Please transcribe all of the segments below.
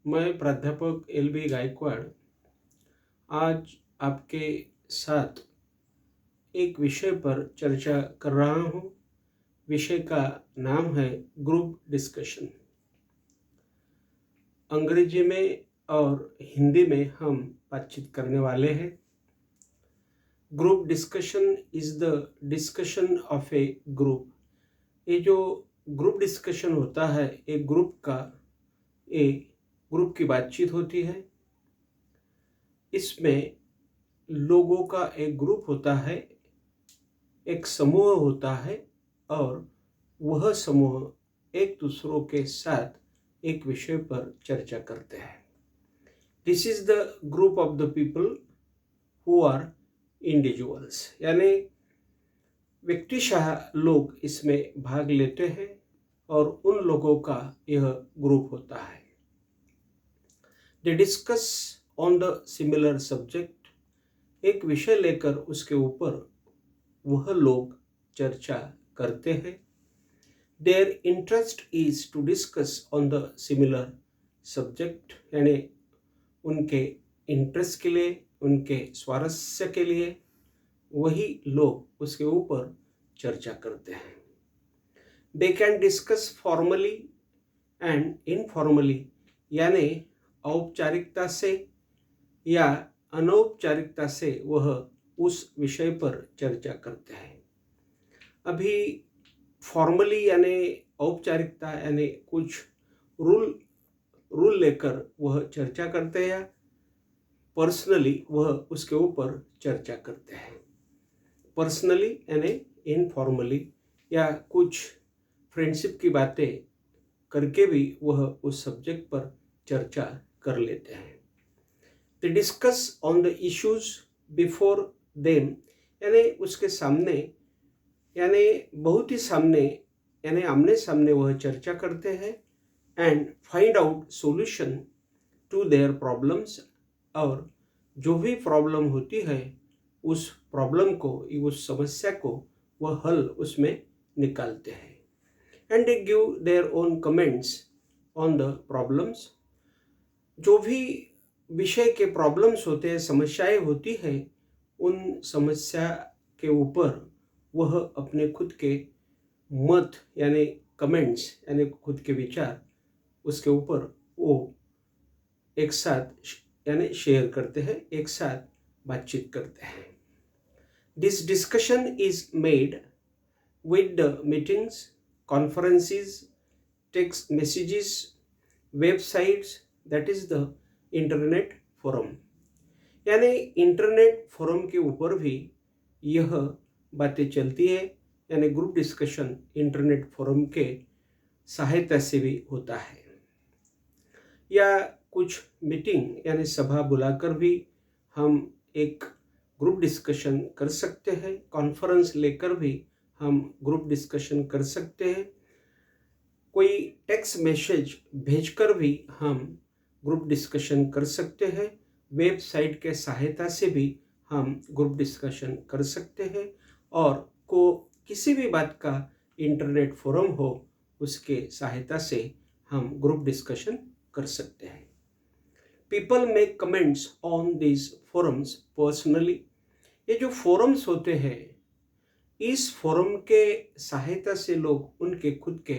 मैं प्राध्यापक LB गायकवाड़ आज आपके साथ एक विषय पर चर्चा कर रहा हूँ। विषय का नाम है ग्रुप डिस्कशन। अंग्रेजी में और हिंदी में हम बातचीत करने वाले हैं। Group discussion is the discussion of A group. ये जो ग्रुप डिस्कशन होता है एक ग्रुप की बातचीत होती है। इसमें लोगों का एक ग्रुप होता है, एक समूह होता है और वह समूह एक दूसरों के साथ एक विषय पर चर्चा करते हैं। This is the group of the people who are individuals, यानी व्यक्तिशः लोग इसमें भाग लेते हैं और उन लोगों का यह ग्रुप होता है। They discuss on the similar subject. एक विषय लेकर उसके ऊपर वह लोग चर्चा करते हैं। Their interest is to discuss on the similar subject, यानी उनके इंटरेस्ट के लिए, उनके स्वारस्य के लिए वही लोग उसके ऊपर चर्चा करते हैं। They can discuss formally and informally, यानी औपचारिकता से या अनौपचारिकता से वह उस विषय पर चर्चा करते हैं। अभी फॉर्मली यानी औपचारिकता, यानी कुछ रूल लेकर वह चर्चा करते हैं। पर्सनली वह उसके ऊपर चर्चा करते हैं। पर्सनली यानी इनफॉर्मली, या कुछ फ्रेंडशिप की बातें करके भी वह उस सब्जेक्ट पर चर्चा कर लेते हैं। They discuss on the issues before them, यानी उसके सामने, यानी बहुत ही सामने, यानी आमने सामने वह चर्चा करते हैं। And find out solution to their problems, और जो भी प्रॉब्लम होती है उस प्रॉब्लम को, उस समस्या को वह हल उसमें निकालते हैं। And they give their own comments on the problems. जो भी विषय के प्रॉब्लम्स होते हैं, समस्याएं होती है, उन समस्या के ऊपर वह अपने खुद के मत यानी कमेंट्स, यानी खुद के विचार उसके ऊपर वो एक साथ यानी शेयर करते हैं, एक साथ बातचीत करते हैं। This discussion is made with the meetings, conferences, text messages, websites, that is the internet forum. यानी इंटरनेट फोरम के ऊपर भी यह बातें चलती है, यानी ग्रुप डिस्कशन इंटरनेट फोरम के सहायता से भी होता है। या कुछ मीटिंग यानी सभा बुलाकर भी हम एक ग्रुप डिस्कशन कर सकते हैं। कॉन्फ्रेंस लेकर भी हम ग्रुप डिस्कशन कर सकते हैं। कोई टेक्स्ट मैसेज भेजकर भी हम ग्रुप डिस्कशन कर सकते हैं। वेबसाइट के सहायता से भी हम ग्रुप डिस्कशन कर सकते हैं। और किसी भी बात का इंटरनेट फोरम हो, उसके सहायता से हम ग्रुप डिस्कशन कर सकते हैं। People make comments on this forums personally. ये जो फोरम्स होते हैं, इस फोरम के सहायता से लोग उनके खुद के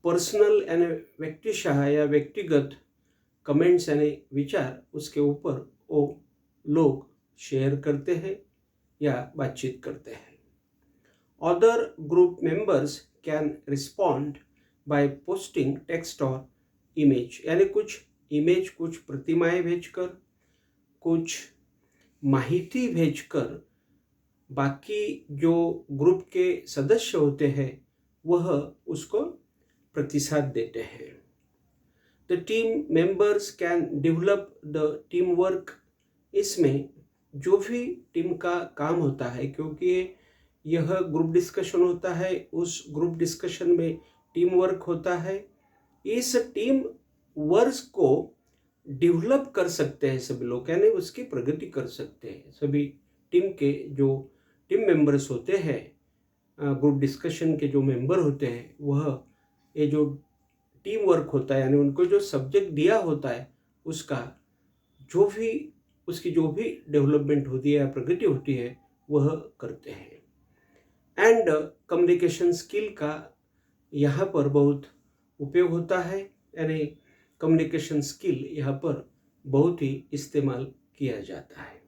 पर्सनल यानी व्यक्तिशः या व्यक्तिगत कमेंट्स यानी विचार उसके ऊपर वो लोग शेयर करते हैं या बातचीत करते हैं। Other group members can respond by posting text और इमेज, यानी कुछ इमेज, कुछ प्रतिमाएं भेजकर, कुछ माहिती भेजकर बाकी जो ग्रुप के सदस्य होते हैं वह उसको प्रतिसाद देते हैं। The team members can develop the team work. इसमें जो भी टीम का काम होता है, क्योंकि यह ग्रुप डिस्कशन होता है, उस ग्रुप डिस्कशन में टीम वर्क होता है। इस टीम वर्क को डेवलप कर सकते हैं सभी लोग, यानी उसकी प्रगति कर सकते हैं। सभी टीम के जो टीम मेंबर्स होते हैं, ग्रुप डिस्कशन के जो मेंबर होते हैं, वह ये जो टीम वर्क होता है, यानी उनको जो सब्जेक्ट दिया होता है उसका जो भी उसकी जो भी डेवलपमेंट होती है या प्रगति होती है वह करते हैं। एंड कम्युनिकेशन स्किल का यहाँ पर बहुत उपयोग होता है, यानी कम्युनिकेशन स्किल यहाँ पर बहुत ही इस्तेमाल किया जाता है।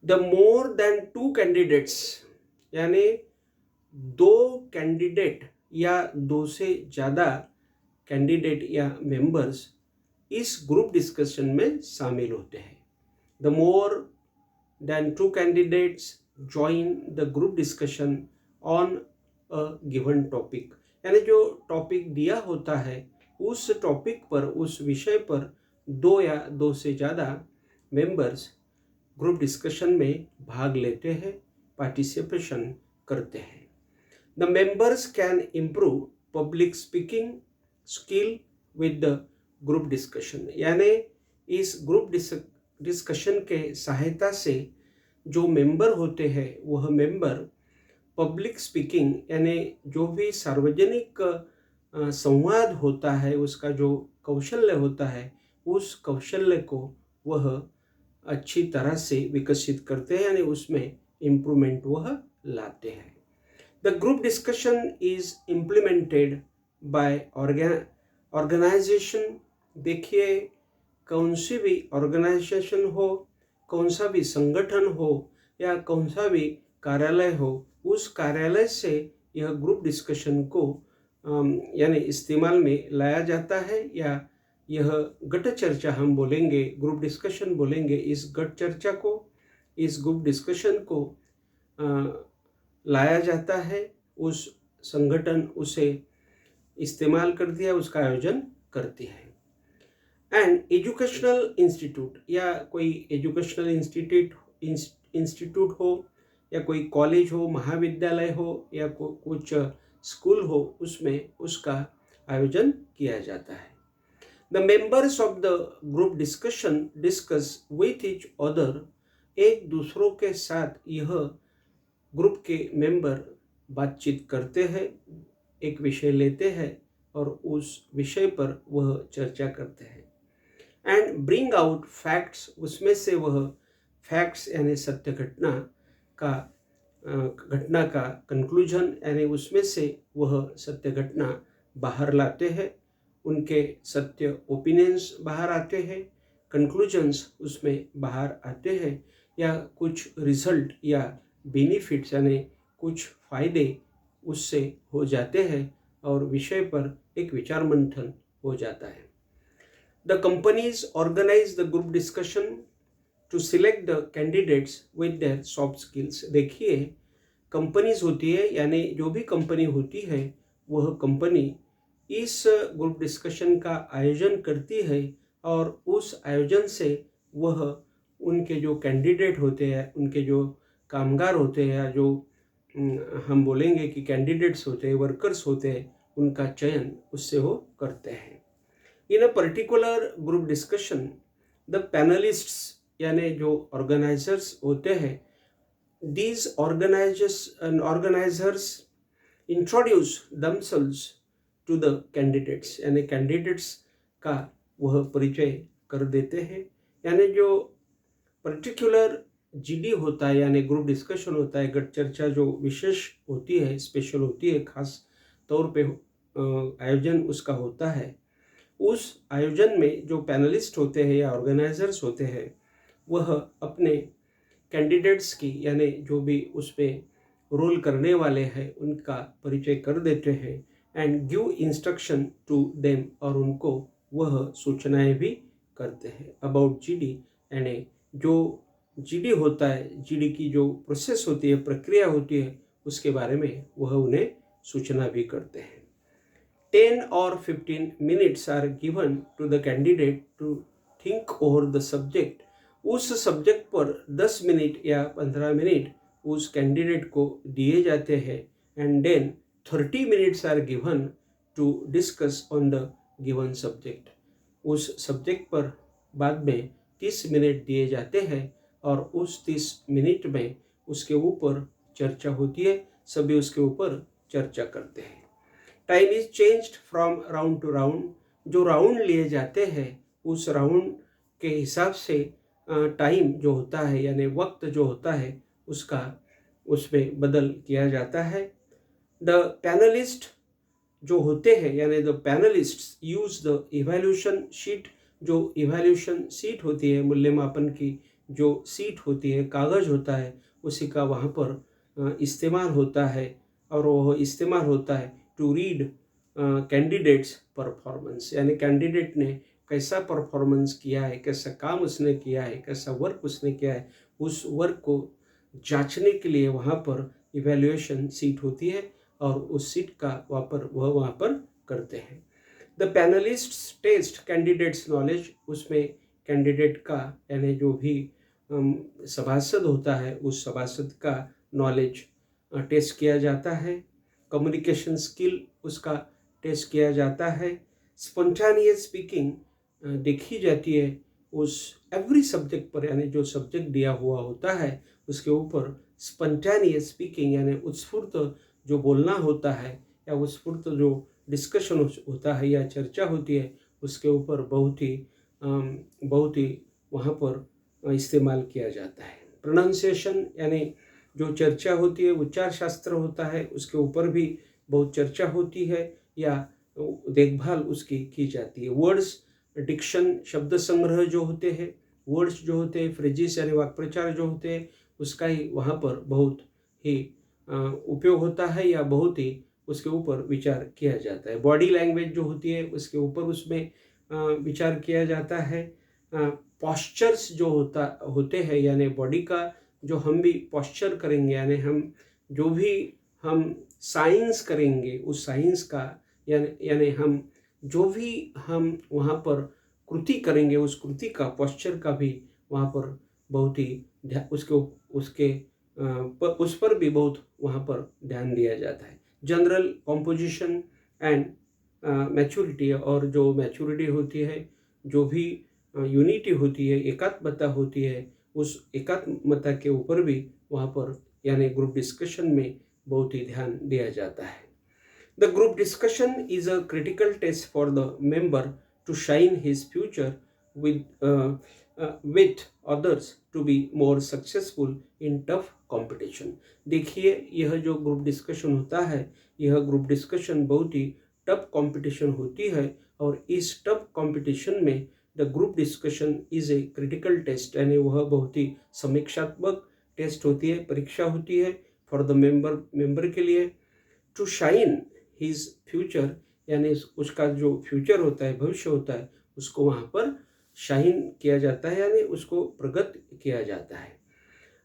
द मोर देन 2 कैंडिडेट्स, यानी 2 कैंडिडेट या 2 से ज़्यादा कैंडिडेट या मेंबर्स इस ग्रुप डिस्कशन में शामिल होते हैं। The more than 2 candidates join the group discussion on a given topic, यानी जो टॉपिक दिया होता है उस टॉपिक पर, उस विषय पर 2 या 2 से ज़्यादा मेंबर्स ग्रुप डिस्कशन में भाग लेते हैं, पार्टिसिपेशन करते हैं। The members can improve public speaking skill with the group discussion, यानी इस ग्रुप डिस्कशन के सहायता से जो मेंबर होते हैं वह मेंबर पब्लिक स्पीकिंग, यानी जो भी सार्वजनिक संवाद होता है उसका जो कौशल्य होता है उस कौशल्य को वह अच्छी तरह से विकसित करते हैं, यानी उसमें इम्प्रूवमेंट वह लाते हैं। The group discussion is implemented by organisation. देखिए, कौन सी भी ऑर्गेनाइजेशन हो, कौन सा भी संगठन हो या कौन सा भी कार्यालय हो, उस कार्यालय से यह ग्रुप डिस्कशन को यानी इस्तेमाल में लाया जाता है, या यह गट चर्चा हम बोलेंगे, ग्रुप डिस्कशन बोलेंगे। इस गट चर्चा को, इस ग्रुप डिस्कशन को लाया जाता है, उस संगठन उसे इस्तेमाल करती है, उसका आयोजन करती है। एंड एजुकेशनल इंस्टीट्यूट, या कोई एजुकेशनल इंस्टीट्यूट हो या कोई कॉलेज हो, महाविद्यालय हो या कुछ स्कूल हो, उसमें उसका आयोजन किया जाता है। The members of the group discussion discuss with each other, एक दूसरों के साथ यह ग्रुप के मेंबर बातचीत करते हैं, एक विषय लेते हैं और उस विषय पर वह चर्चा करते हैं। एंड ब्रिंग आउट फैक्ट्स, उसमें से वह फैक्ट्स यानी सत्य घटना का कंक्लूजन, यानी उसमें से वह सत्य घटना बाहर लाते हैं, उनके सत्य ओपिनियंस बाहर आते हैं, कंक्लूजन्स उसमें बाहर आते हैं, या कुछ रिजल्ट या बेनिफिट्स यानी कुछ फ़ायदे उससे हो जाते हैं और विषय पर एक विचार मंथन हो जाता है। The companies organise the group discussion to select the candidates with their soft skills. देखिए, कंपनीज होती है, यानी जो भी कंपनी होती है वह कंपनी इस ग्रुप डिस्कशन का आयोजन करती है और उस आयोजन से वह उनके जो कैंडिडेट होते हैं, उनके जो कामगार होते हैं, या जो हम बोलेंगे कि कैंडिडेट्स होते हैं, वर्कर्स होते हैं, उनका चयन उससे वो करते हैं। In a particular group discussion the panellists, यानी जो ऑर्गेनाइजर्स होते हैं, these organizers introduce themselves to the candidates, यानी कैंडिडेट्स का वह परिचय कर देते हैं। यानी जो पर्टिकुलर जीडी होता है, यानी ग्रुप डिस्कशन होता है, गट चर्चा जो विशेष होती है, स्पेशल होती है, खास तौर पे आयोजन उसका होता है, उस आयोजन में जो पैनलिस्ट होते हैं या ऑर्गेनाइजर्स होते हैं वह अपने कैंडिडेट्स की, यानी जो भी उस पर रोल करने वाले हैं, उनका परिचय कर देते हैं। And give instruction to them, और उनको वह सूचनाएं भी करते हैं अबाउट जीडी, यानी जो जीडी होता है, जीडी की जो प्रोसेस होती है, प्रक्रिया होती है, उसके बारे में वह उन्हें सूचना भी करते हैं। 10 or 15 minutes are given to the candidate to think over the subject. उस सब्जेक्ट पर 10 मिनट या 15 मिनट उस कैंडिडेट को दिए जाते हैं। And then 30 minutes are given to discuss on the given subject. उस सब्जेक्ट पर बाद में 30 मिनट दिए जाते हैं और उस 30 मिनट में उसके ऊपर चर्चा होती है, सभी उसके ऊपर चर्चा करते हैं। Time is changed from round two round, जो राउंड लिए जाते हैं उस राउंड के हिसाब से टाइम जो होता है यानी वक्त जो होता है उसका उसमें बदल किया जाता है। द पैनलिस्ट जो होते हैं यानी the panellists use the evaluation sheet, जो इवैल्यूएशन शीट होती है, मूल्यमापन की जो सीट होती है, कागज़ होता है, उसी का वहाँ पर इस्तेमाल होता है और वह इस्तेमाल होता है टू रीड कैंडिडेट्स परफॉर्मेंस, यानी कैंडिडेट ने कैसा परफॉर्मेंस किया है, कैसा काम उसने किया है, कैसा वर्क उसने किया है, उस वर्क को जांचने के लिए वहाँ पर इवैल्यूएशन सीट होती है और उस सीट का वह वहाँ पर करते हैं। The panelists test candidates knowledge, उसमें कैंडिडेट का यानी जो भी सभासद होता है उस सभासद का नॉलेज टेस्ट किया जाता है। कम्युनिकेशन स्किल उसका टेस्ट किया जाता है। स्पॉन्टेनियस स्पीकिंग देखी जाती है उस एवरी सब्जेक्ट पर, यानी जो सब्जेक्ट दिया हुआ होता है उसके ऊपर स्पॉन्टेनियस स्पीकिंग यानी उत्स्फूर्त जो बोलना होता है या उत्स्फूर्त जो डिस्कशन होता है या चर्चा होती है उसके ऊपर बहुत ही वहाँ पर इस्तेमाल किया जाता है। प्रोनाउंसिएशन यानी जो चर्चा होती है, उच्चार शास्त्र होता है, उसके ऊपर भी बहुत चर्चा होती है या देखभाल उसकी की जाती है। वर्ड्स डिक्शन, शब्द संग्रह जो होते हैं, वर्ड्स जो होते हैं, फ्रेजेस यानी वाक्प्रचार जो होते हैं, उसका ही वहाँ पर बहुत ही उपयोग होता है या बहुत ही उसके ऊपर विचार किया जाता है। बॉडी लैंग्वेज जो होती है उसके ऊपर उसमें विचार किया जाता है। पॉस्चर्स जो होते हैं यानी बॉडी का जो हम भी पॉस्चर करेंगे यानी हम जो भी हम साइंस करेंगे उस साइंस का यानी हम जो भी हम वहाँ पर कृति करेंगे उस कृति का पॉस्चर का भी वहाँ पर बहुत ही उस पर भी बहुत वहाँ पर ध्यान दिया जाता है। जनरल कॉम्पोजिशन एंड मैच्योरिटी, और जो मैच्योरिटी होती है, जो भी यूनिटी होती है, एकात्मता होती है, उस एकात्मता के ऊपर भी वहाँ पर यानी ग्रुप डिस्कशन में बहुत ही ध्यान दिया जाता है। The group discussion is a critical test for the member to shine his future with others to be more successful in tough competition। देखिए यह जो ग्रुप डिस्कशन होता है, यह ग्रुप डिस्कशन बहुत ही टफ कंपटीशन होती है और इस टफ कंपटीशन में the group discussion is a critical test, यानी वह बहुत ही समीक्षात्मक टेस्ट होती है, परीक्षा होती है फॉर द मेंबर के लिए। टू शाइन हिज फ्यूचर यानी उसका जो फ्यूचर होता है, भविष्य होता है, उसको वहाँ पर शाइन किया जाता है यानी उसको प्रगट किया जाता है।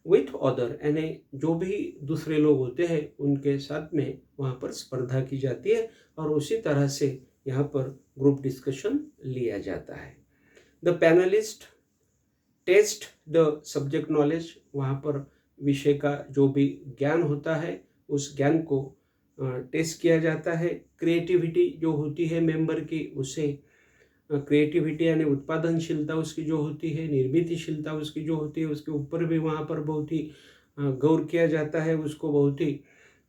विथ अदर यानी जो भी दूसरे लोग होते हैं उनके साथ में वहाँ पर स्पर्धा की जाती है और उसी तरह से यहाँ पर ग्रुप डिस्कशन लिया जाता है। The panelist test the subject knowledge, वहाँ पर विषय का जो भी ज्ञान होता है उस ज्ञान को टेस्ट किया जाता है। क्रिएटिविटी जो होती है मेंबर की, उसे क्रिएटिविटी यानी उत्पादनशीलता उसकी जो होती है, निर्मितिशीलता उसकी जो होती है, उसके ऊपर भी वहाँ पर बहुत ही गौर किया जाता है, उसको बहुत ही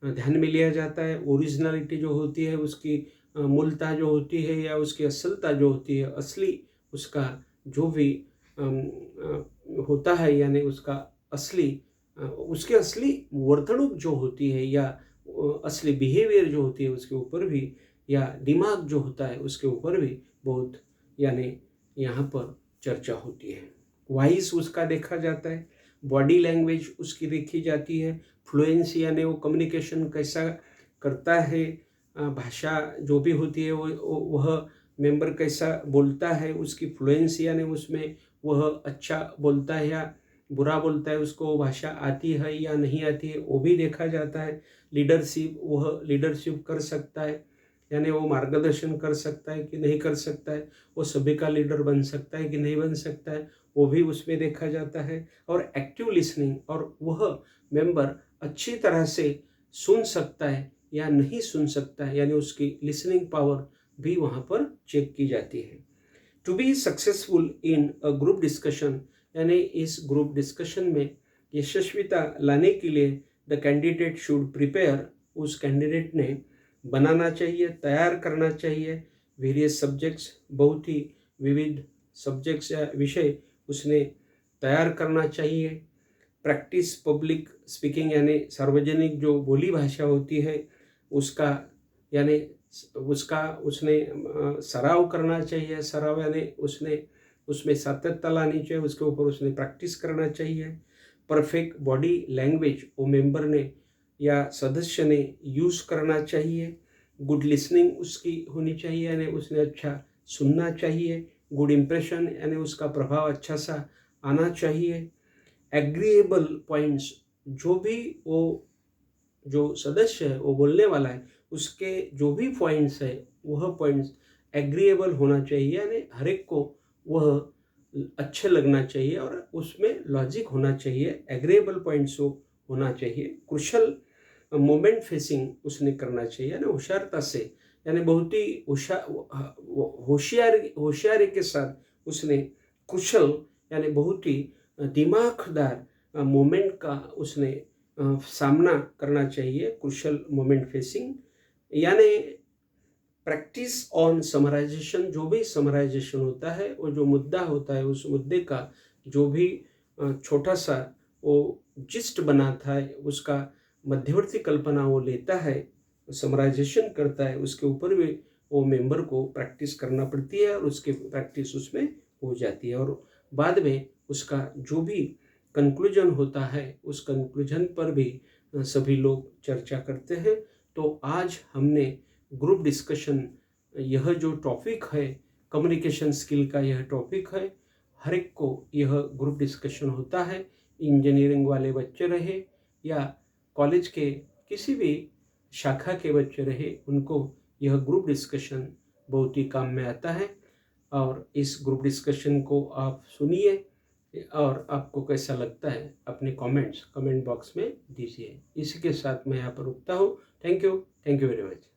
ध्यान में लिया जाता है। ओरिजिनलिटी जो होती है, उसकी मूलता जो होती है या उसकी असलता जो होती है, असली उसका जो भी होता है यानी उसका उसकी असली वर्तणूक जो होती है या असली बिहेवियर जो होती है उसके ऊपर भी, या दिमाग जो होता है उसके ऊपर भी बहुत यानी यहाँ पर चर्चा होती है। वॉइस उसका देखा जाता है, बॉडी लैंग्वेज उसकी देखी जाती है, फ्लुएंसी यानी वो कम्युनिकेशन कैसा करता है, भाषा जो भी होती है वह मेंबर कैसा बोलता है, उसकी फ्लुएंसी यानी उसमें वह अच्छा बोलता है या बुरा बोलता है, उसको भाषा आती है या नहीं आती है वो भी देखा जाता है। लीडरशिप, वह लीडरशिप कर सकता है यानी वो मार्गदर्शन कर सकता है कि नहीं कर सकता है, वो सभी का लीडर बन सकता है कि नहीं बन सकता है, वो भी उसमें देखा जाता है। और एक्टिव लिसनिंग, और वह मेंबर अच्छी तरह से सुन सकता है या नहीं सुन सकता है यानी उसकी लिसनिंग पावर भी वहाँ पर चेक की जाती है। To be successful in a group discussion यानी इस ग्रुप डिस्कशन में यशस्विता लाने के लिए द कैंडिडेट शुड प्रिपेयर, उस कैंडिडेट ने बनाना चाहिए, तैयार करना चाहिए। वेरियस सब्जेक्ट्स, बहुत ही विविध सब्जेक्ट्स या विषय उसने तैयार करना चाहिए। प्रैक्टिस पब्लिक स्पीकिंग यानी सार्वजनिक जो बोली भाषा होती है उसका यानी उसका उसने सराव करना चाहिए। सराव यानी उसने उसमें सातत्य लानी चाहिए, उसके ऊपर उसने प्रैक्टिस करना चाहिए। परफेक्ट बॉडी लैंग्वेज वो मेंबर ने या सदस्य ने यूज़ करना चाहिए। गुड लिसनिंग उसकी होनी चाहिए, यानी उसने अच्छा सुनना चाहिए। गुड इम्प्रेशन यानी उसका प्रभाव अच्छा सा आना चाहिए। एग्रीएबल पॉइंट्स, जो भी वो जो सदस्य है वो बोलने वाला है उसके जो भी पॉइंट्स है वह पॉइंट्स एग्रीएबल होना चाहिए, यानी हर एक को वह अच्छे लगना चाहिए और उसमें लॉजिक होना चाहिए। एग्रीएबल पॉइंट्स होना चाहिए। क्रुशल मोमेंट फेसिंग उसने करना चाहिए, यानी होशियारता से, यानी बहुत ही होशियारी के साथ उसने कुशल यानी बहुत ही दिमागदार मोमेंट का उसने सामना करना चाहिए। क्रुशल मोमेंट फेसिंग यानी प्रैक्टिस ऑन समराइजेशन, जो भी समराइजेशन होता है वो जो मुद्दा होता है उस मुद्दे का जो भी छोटा सा वो जिस्ट बनाता है उसका मध्यवर्ती कल्पना वो लेता है, समराइजेशन करता है, उसके ऊपर भी वो मेंबर को प्रैक्टिस करना पड़ती है और उसके प्रैक्टिस उसमें हो जाती है और बाद में उसका जो भी कंक्लूजन होता है उस कंक्लूजन पर भी सभी लोग चर्चा करते हैं। तो आज हमने ग्रुप डिस्कशन, यह जो टॉपिक है कम्युनिकेशन स्किल का, यह टॉपिक है, हर एक को यह ग्रुप डिस्कशन होता है। इंजीनियरिंग वाले बच्चे रहे या कॉलेज के किसी भी शाखा के बच्चे रहे, उनको यह ग्रुप डिस्कशन बहुत ही काम में आता है। और इस ग्रुप डिस्कशन को आप सुनिए और आपको कैसा लगता है अपने कमेंट बॉक्स में दीजिए। इसी के साथ मैं यहाँ पर रुकता हूँ। Thank you very much.